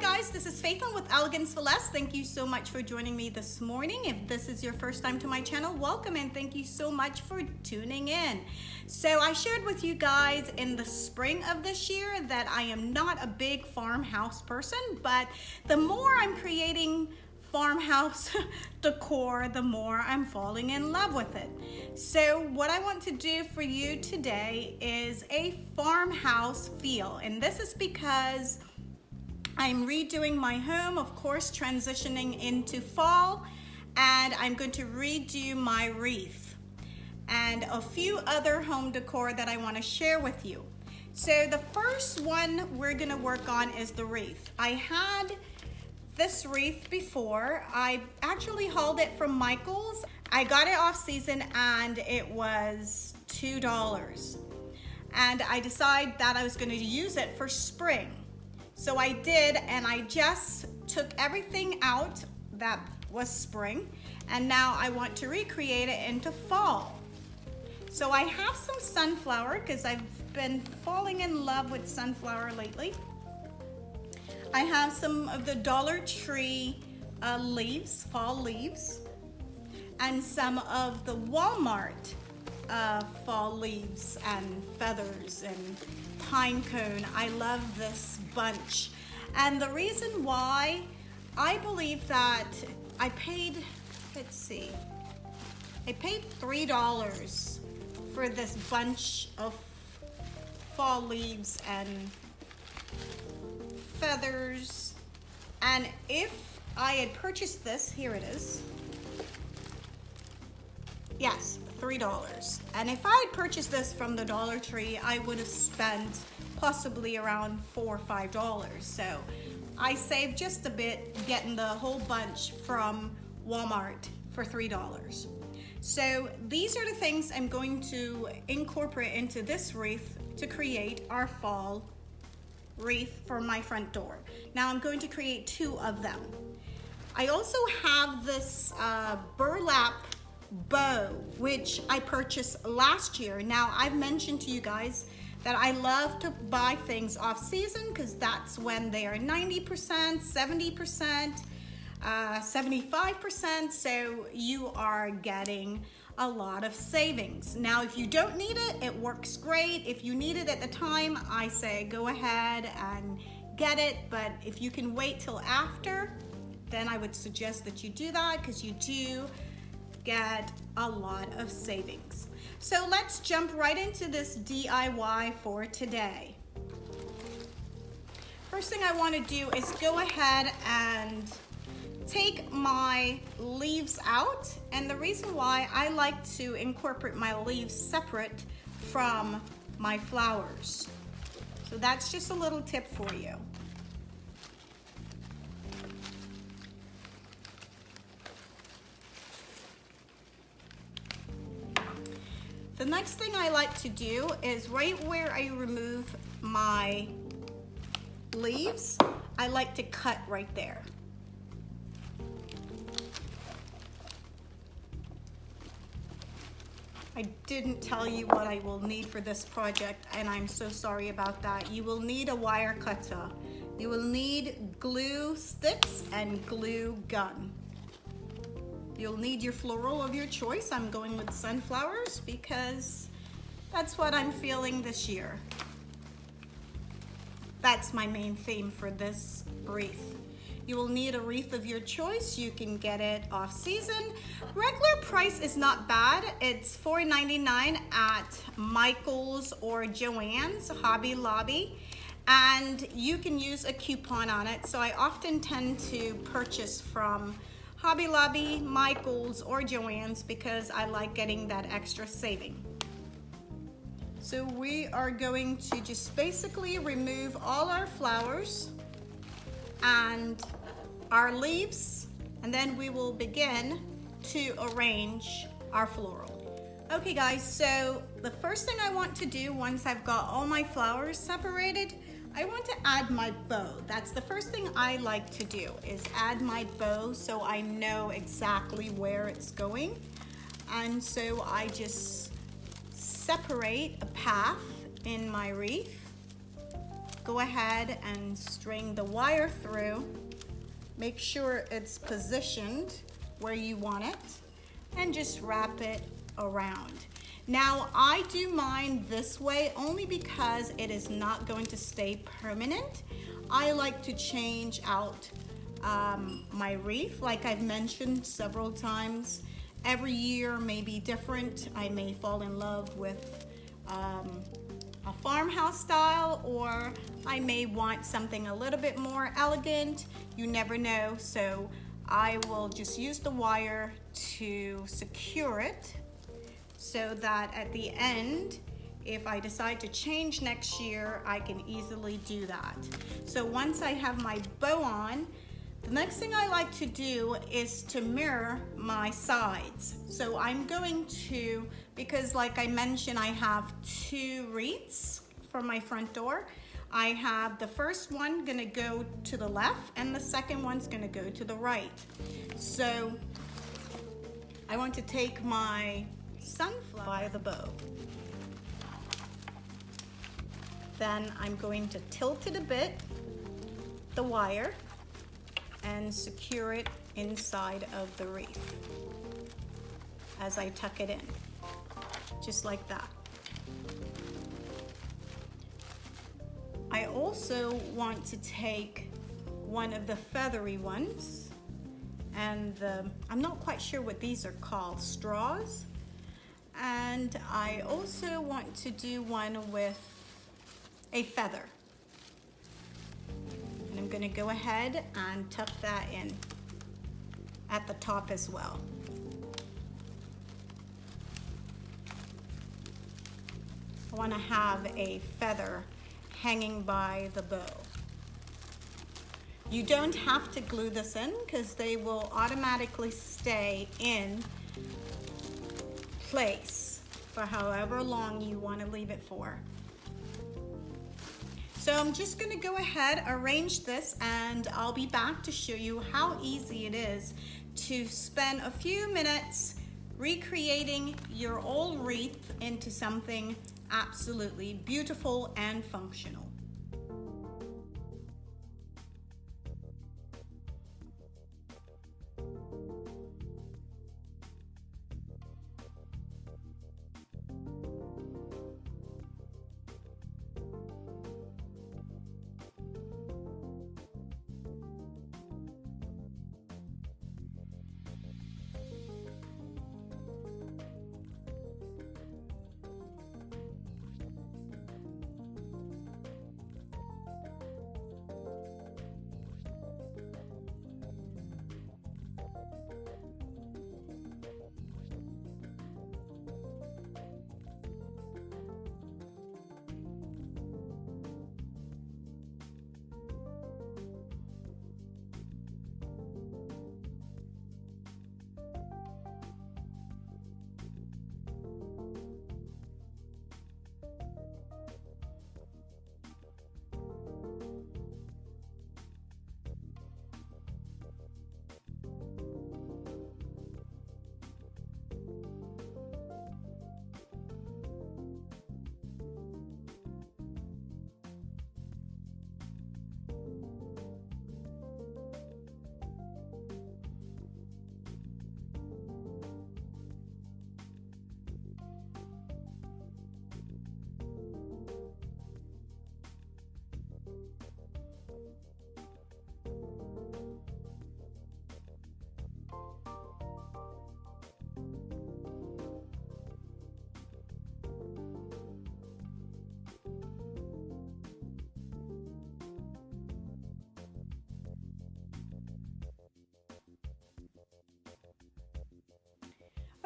guys, this is Faithlyn with Elegance for Less. Thank you so much for joining me this morning. If this is your first time to my channel, welcome and thank you so much for tuning in. So I shared with you guys in the spring of this year that I am not a big farmhouse person, but the more I'm creating farmhouse decor, the more I'm falling in love with it. So what I want to do for you today is a farmhouse feel, and this is because I'm redoing my home, of course, transitioning into fall, and I'm going to redo my wreath and a few other home decor that I want to share with you. So the first one we're going to work on is the wreath. I had this wreath before. I actually hauled it from Michael's. I got it off season and it was $2. And I decided that I was going to use it for spring. So I did, and I just took everything out that was spring, and now I want to recreate it into fall. So I have some sunflower because I've been falling in love with sunflower lately. I have some of the Dollar Tree leaves, fall leaves, and some of the Walmart fall leaves and feathers and pine cone. I love this bunch. And the reason why, I believe that I paid, let's see, I paid $3 for this bunch of fall leaves and feathers. And if I had purchased this, here it is. Yes, $3. And if I had purchased this from the Dollar Tree, I would have spent possibly around $4 or $5. So I saved just a bit getting the whole bunch from Walmart for $3. So these are the things I'm going to incorporate into this wreath to create our fall wreath for my front door. Now I'm going to create 2 of them. I also have this burlap bow, which I purchased last year. Now I've mentioned to you guys that I love to buy things off season because that's when they are 90%, 70%, 75%, so you are getting a lot of savings. Now if you don't need it, it works great. If you need it at the time, I say go ahead and get it, but if you can wait till after, then I would suggest that you do that because you do get a lot of savings. So let's jump right into this DIY for today. First thing I want to do is go ahead and take my leaves out, and the reason why I like to incorporate my leaves separate from my flowers. So that's just a little tip for you. The next thing I like to do is right where I remove my leaves, I like to cut right there. I didn't tell you what I will need for this project, and I'm so sorry about that. You will need a wire cutter. You will need glue sticks and glue gun. You'll need your floral of your choice. I'm going with sunflowers because that's what I'm feeling this year. That's my main theme for this wreath. You will need a wreath of your choice. You can get it off season. Regular price is not bad. It's $4.99 at Michael's or Joann's, Hobby Lobby. And you can use a coupon on it. So I often tend to purchase from Hobby Lobby, Michael's, or Joann's because I like getting that extra saving. So we are going to just basically remove all our flowers and our leaves, and then we will begin to arrange our floral. Okay guys, so the first thing I want to do once I've got all my flowers separated, I want to add my bow. That's the first thing I like to do, is add my bow so I know exactly where it's going. And so I just separate a path in my wreath, go ahead and string the wire through. Make sure it's positioned where you want it and just wrap it around. Now I do mine this way only because it is not going to stay permanent. I like to change out my wreath, like I've mentioned several times. Every year may be different. I may fall in love with a farmhouse style, or I may want something a little bit more elegant. You never know. So I will just use the wire to secure it so that at the end, if I decide to change next year, I can easily do that. So once I have my bow on, the next thing I like to do is to mirror my sides. So I'm going to, because like I mentioned, I have 2 wreaths for my front door. I have the first one gonna go to the left and the second one's gonna go to the right. So I want to take my sunflower by the bow. Then I'm going to tilt it a bit, the wire, and secure it inside of the wreath as I tuck it in, just like that. I also want to take one of the feathery ones, and I'm not quite sure what these are called, straws. And I also want to do one with a feather. And I'm gonna go ahead and tuck that in at the top as well. I wanna have a feather hanging by the bow. You don't have to glue this in because they will automatically stay in place for however long you want to leave it for. So I'm just going to go ahead, arrange this, and I'll be back to show you how easy it is to spend a few minutes recreating your old wreath into something absolutely beautiful and functional.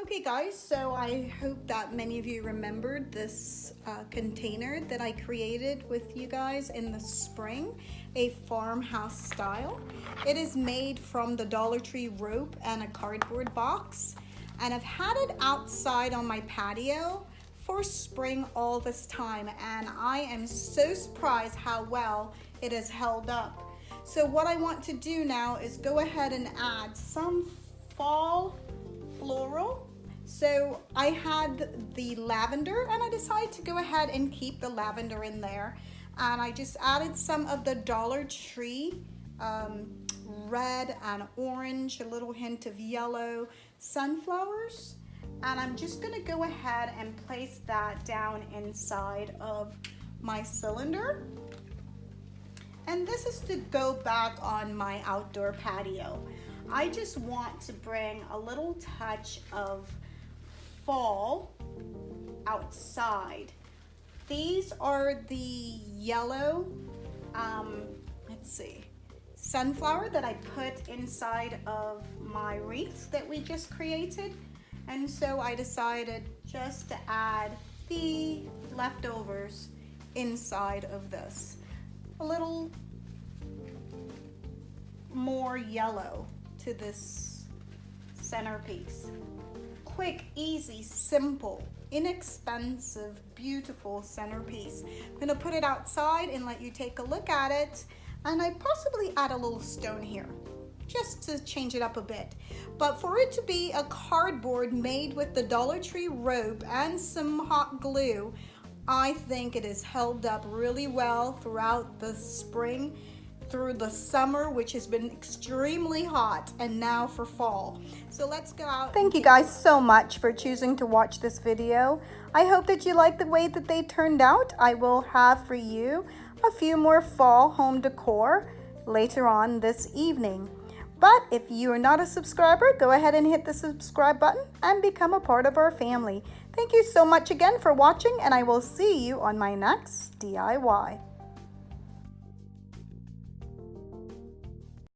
Okay guys, so I hope that many of you remembered this container that I created with you guys in the spring, a farmhouse style. It is made from the Dollar Tree rope and a cardboard box, and I've had it outside on my patio for spring all this time, and I am so surprised how well it has held up. So what I want to do now is go ahead and add some fall floral. So I had the lavender and I decided to go ahead and keep the lavender in there. And I just added some of the Dollar Tree red and orange, a little hint of yellow sunflowers. And I'm just gonna go ahead and place that down inside of my cylinder. And this is to go back on my outdoor patio. I just want to bring a little touch of fall outside. These are the yellow, let's see, sunflower that I put inside of my wreath that we just created. And so I decided just to add the leftovers inside of this. A little more yellow to this centerpiece. Quick, easy, simple, inexpensive, beautiful centerpiece. I'm gonna put it outside and let you take a look at it. And I possibly add a little stone here, just to change it up a bit. But for it to be a cardboard made with the Dollar Tree rope and some hot glue, I think it has held up really well throughout the spring, through the summer, which has been extremely hot, and now for fall. So let's go out. Thank you guys so much for choosing to watch this video. I hope that you like the way that they turned out. I will have for you a few more fall home decor later on this evening. But if you are not a subscriber, go ahead and hit the subscribe button and become a part of our family. Thank you so much again for watching, and I will see you on my next DIY.